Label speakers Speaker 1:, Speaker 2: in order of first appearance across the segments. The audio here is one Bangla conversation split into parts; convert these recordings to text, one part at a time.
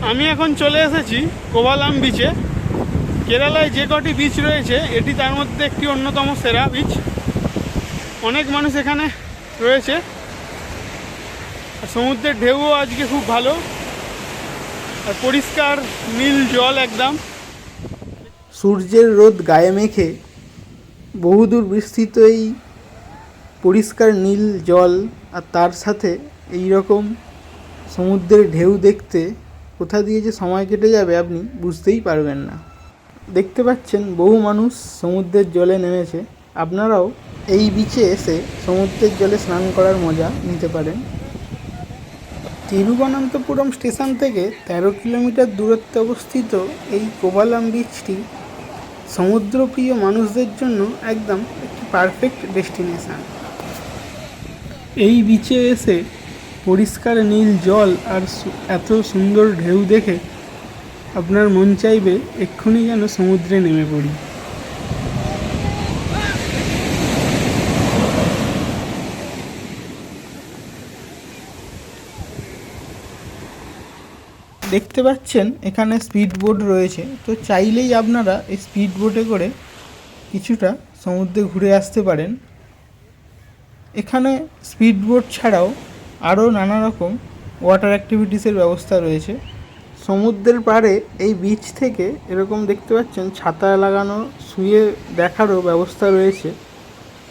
Speaker 1: আমি এখন চলে এসেছি কোভালাম বিচে। কেরালায় যে কটি বিচ রয়েছে এটি তার মধ্যে একটি অন্যতম সেরা বিচ। অনেক মানুষ এখানে রয়েছে। সমুদ্রের ঢেউও আজকে খুব ভালো আর পরিষ্কার নীল জল একদম।
Speaker 2: সূর্যের রোদ গায়ে মেখে বহুদূর বিস্তৃত এই পরিষ্কার নীল জল আর তার সাথে এই রকম সমুদ্রের ঢেউ দেখতে কোথা দিয়ে যে সময় কেটে যাবে আপনি বুঝতেই পারবেন না। দেখতে পাচ্ছেন বহু মানুষ সমুদ্রের জলে নেমেছে। আপনারাও এই বিচে এসে সমুদ্রের জলে স্নান করার মজা নিতে পারেন। তিরুবনন্তপুরম স্টেশন থেকে 13 কিলোমিটার দূরত্বে অবস্থিত এই কোভালাম বিচটি সমুদ্রপ্রিয় মানুষদের জন্য একদম একটি পারফেক্ট ডেস্টিনেশান। এই বিচে এসে পরিষ্কার নীল জল আর এত সুন্দর ঢেউ দেখে আপনার মন চাইবে এক্ষুনি যেন সমুদ্রে নেমে পড়ি। দেখতে পাচ্ছেন এখানে স্পিড বোট রয়েছে, তো চাইলেই আপনারা এই স্পিড বোটে করে কিছুটা সমুদ্রে ঘুরে আসতে পারেন। এখানে স্পিড বোট ছাড়াও আরও নানা রকম ওয়াটার অ্যাক্টিভিটিসের ব্যবস্থা রয়েছে। সমুদ্রের পাড়ে এই বিচ থেকে এরকম দেখতে পাচ্ছেন ছাতা লাগানো শুয়ে দেখারও ব্যবস্থা রয়েছে।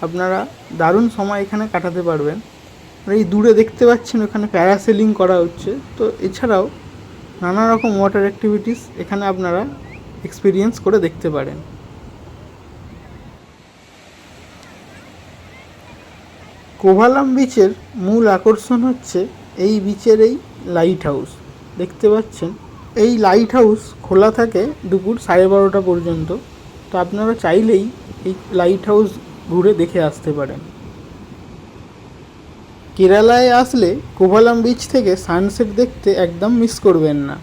Speaker 2: আপনারা দারুণ সময় এখানে কাটাতে পারবেন। এই দূরে দেখতে পাচ্ছেন ওখানে প্যারাসেলিং করা হচ্ছে। তো এছাড়াও নানা রকম ওয়াটার অ্যাক্টিভিটিস এখানে আপনারা এক্সপিরিয়েন্স করে দেখতে পারেন। কোভালাম বিচের মূল আকর্ষণ হচ্ছে এই বিচের এই লাইট হাউস। দেখতে পাচ্ছেন এই লাইট হাউস খোলা থাকে দুপুর 12:30 পর্যন্ত। তো আপনারা চাইলেই এই লাইট হাউস ঘুরে দেখে আসতে পারেন। কেরালায় আসলে কোভালাম বিচ থেকে সানসেট দেখতে একদম মিস করবেন না।